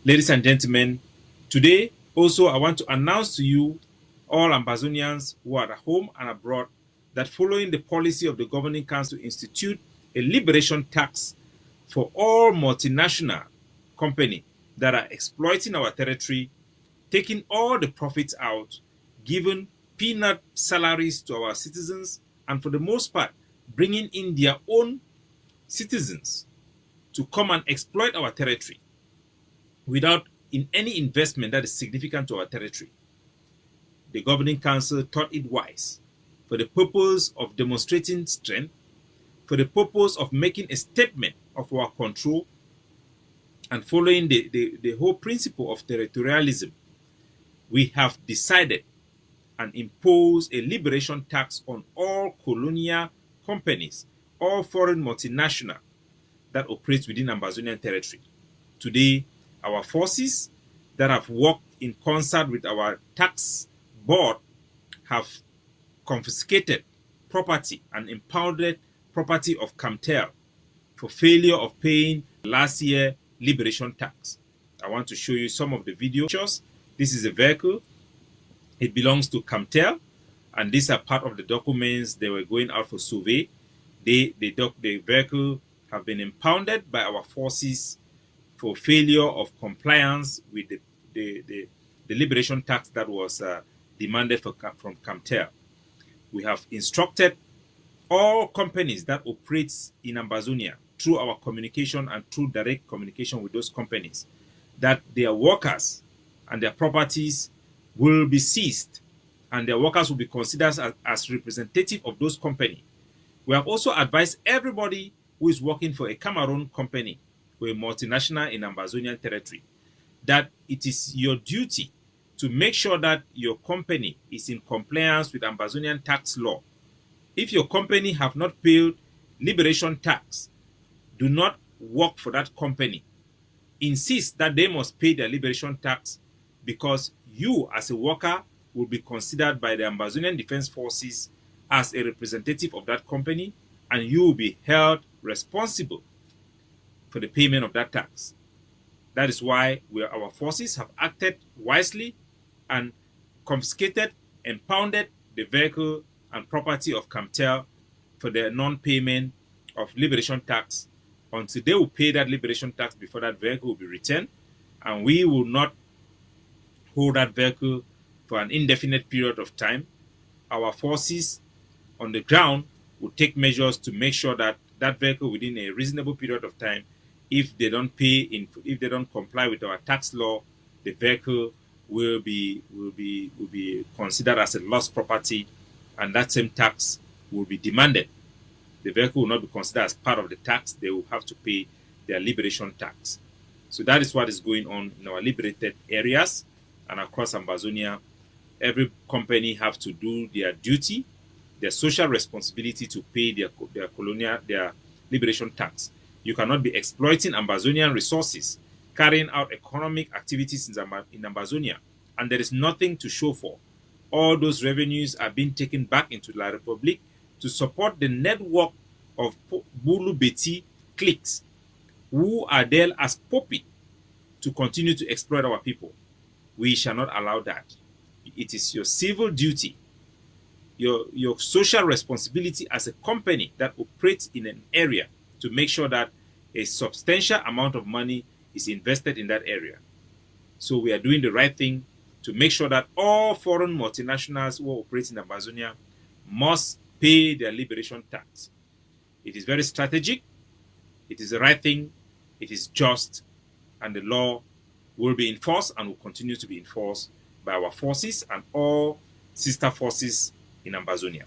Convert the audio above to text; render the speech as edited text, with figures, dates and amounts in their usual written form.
Ladies and gentlemen, today also I want to announce to you, all Ambazonians who are at home and abroad, that following the policy of the Governing Council to institute a liberation tax for all multinational companies that are exploiting our territory, taking all the profits out, giving peanut salaries to our citizens, and for the most part, bringing in their own citizens to come and exploit our territory without in any investment that is significant to our territory. The Governing Council thought it wise, for the purpose of demonstrating strength, for the purpose of making a statement of our control, and following the whole principle of territorialism, we have decided and imposed a liberation tax on all colonial companies, all foreign multinational that operates within Ambazonian territory. Today, our forces that have worked in concert with our tax board have confiscated property and impounded property of Camtel for failure of paying last year liberation tax. I want to show you some of the videos. This is a vehicle. It belongs to Camtel, and these are part of the documents they were going out for survey. The vehicle have been impounded by our forces for failure of compliance with the liberation tax that was demanded from Camtel. We have instructed all companies that operate in Ambazonia through our communication and through direct communication with those companies that their workers and their properties will be seized and their workers will be considered as representative of those companies. We have also advised everybody who is working for a Cameroon company or a multinational in Ambazonian territory that it is your duty to make sure that your company is in compliance with Ambazonian tax law. If your company have not paid liberation tax, do not work for that company. Insist that they must pay their liberation tax, because you as a worker will be considered by the Ambazonian Defense Forces as a representative of that company, and you will be held responsible for the payment of that tax. That is why our forces have acted wisely and confiscated and impounded the vehicle and property of Camtel for the non-payment of liberation tax until they will pay that liberation tax before that vehicle will be returned. And we will not hold that vehicle for an indefinite period of time. Our forces on the ground will take measures to make sure that that vehicle within a reasonable period of time, if they don't if they don't comply with our tax law, the vehicle will be considered as a lost property, and that same tax will be demanded. The vehicle will not be considered as part of the tax. They will have to pay their liberation tax. So that is what is going on in our liberated areas and across Ambazonia. Every company have to do their duty, their social responsibility to pay their liberation tax. You cannot be exploiting Ambazonian resources, carrying out economic activities in Ambazonia, and there is nothing to show for. All those revenues are being taken back into La Republic to support the network of Bulu Beti cliques who are there as puppet to continue to exploit our people. We shall not allow that. It is your civil duty, your social responsibility as a company that operates in an area to make sure that a substantial amount of money is invested in that area. So we are doing the right thing to make sure that all foreign multinationals who operate in Amazonia must pay their liberation tax. It is very strategic, it is the right thing, it is just, and the law will be enforced and will continue to be enforced by our forces and all sister forces in Ambazonia.